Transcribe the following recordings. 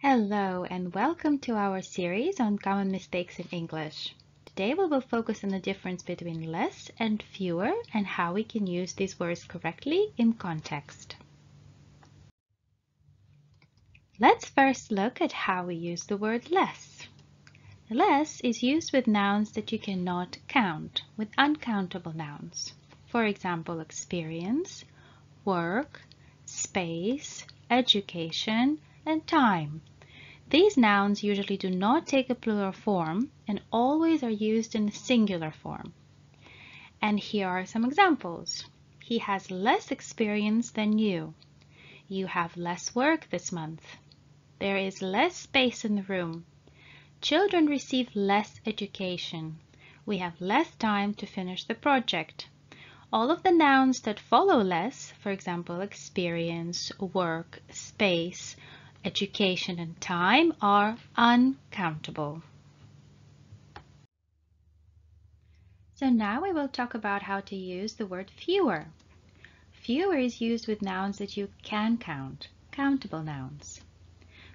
Hello and welcome to our series on common mistakes in English. Today we will focus on the difference between less and fewer and how we can use these words correctly in context. Let's first look at how we use the word less. Less is used with nouns that you cannot count, with uncountable nouns. For example, experience, work, space, education, and time. These nouns usually do not take a plural form and always are used in a singular form. And here are some examples. He has less experience than you. You have less work this month. There is less space in the room. Children receive less education. We have less time to finish the project. All of the nouns that follow less, for example, experience, work, space, education, and time, are uncountable. So now we will talk about how to use the word fewer. Fewer is used with nouns that you can count, countable nouns.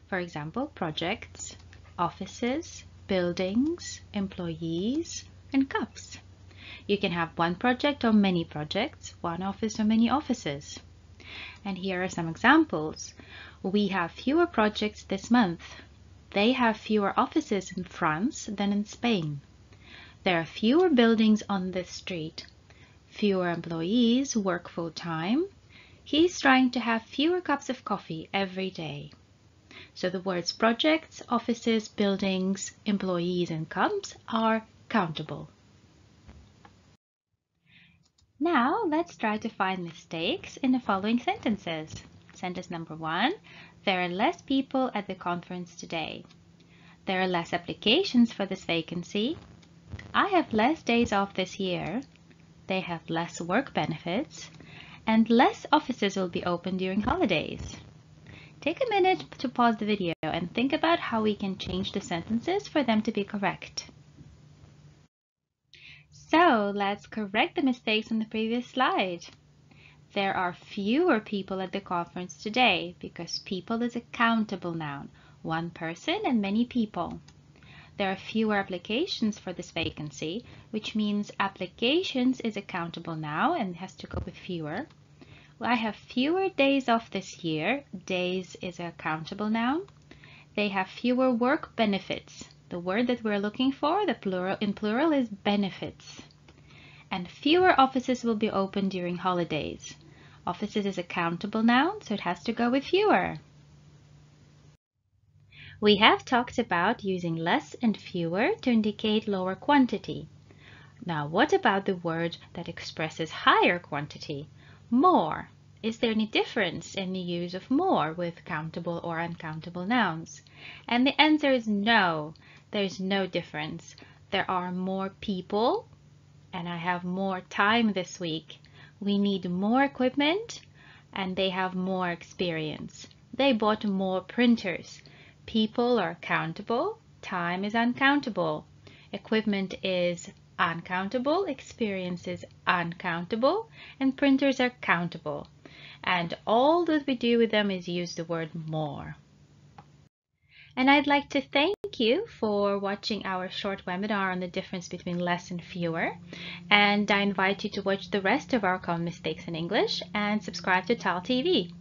For example, projects, offices, buildings, employees, and cups. You can have one project or many projects, one office or many offices. And here are some examples. We have fewer projects this month. They have fewer offices in France than in Spain. There are fewer buildings on this street. Fewer employees work full-time. He's trying to have fewer cups of coffee every day. So the words projects, offices, buildings, employees, and cups are countable. Now let's try to find mistakes in the following sentences. Sentence number 1, there are less people at the conference today. There are less applications for this vacancy. I have less days off this year. They have less work benefits. And less offices will be open during holidays. Take a minute to pause the video and think about how we can change the sentences for them to be correct. So let's correct the mistakes on the previous slide. There are fewer people at the conference today because people is a countable noun, one person and many people. There are fewer applications for this vacancy, which means applications is a countable noun and has to go with fewer. I have fewer days off this year. Days is a countable noun. They have fewer work benefits. The word that we're looking for, the plural in plural, is benefits. And fewer offices will be open during holidays. Offices is a countable noun, so it has to go with fewer. We have talked about using less and fewer to indicate lower quantity. Now, what about the word that expresses higher quantity? More. Is there any difference in the use of more with countable or uncountable nouns? And the answer is no. There's no difference. There are more people, and I have more time this week. We need more equipment, and they have more experience. They bought more printers. People are countable, time is uncountable. Equipment is uncountable, experience is uncountable, and printers are countable. And all that we do with them is use the word more. And I'd like to thank you for watching our short webinar on the difference between less and fewer. And I invite you to watch the rest of our common mistakes in English and subscribe to TaalTV.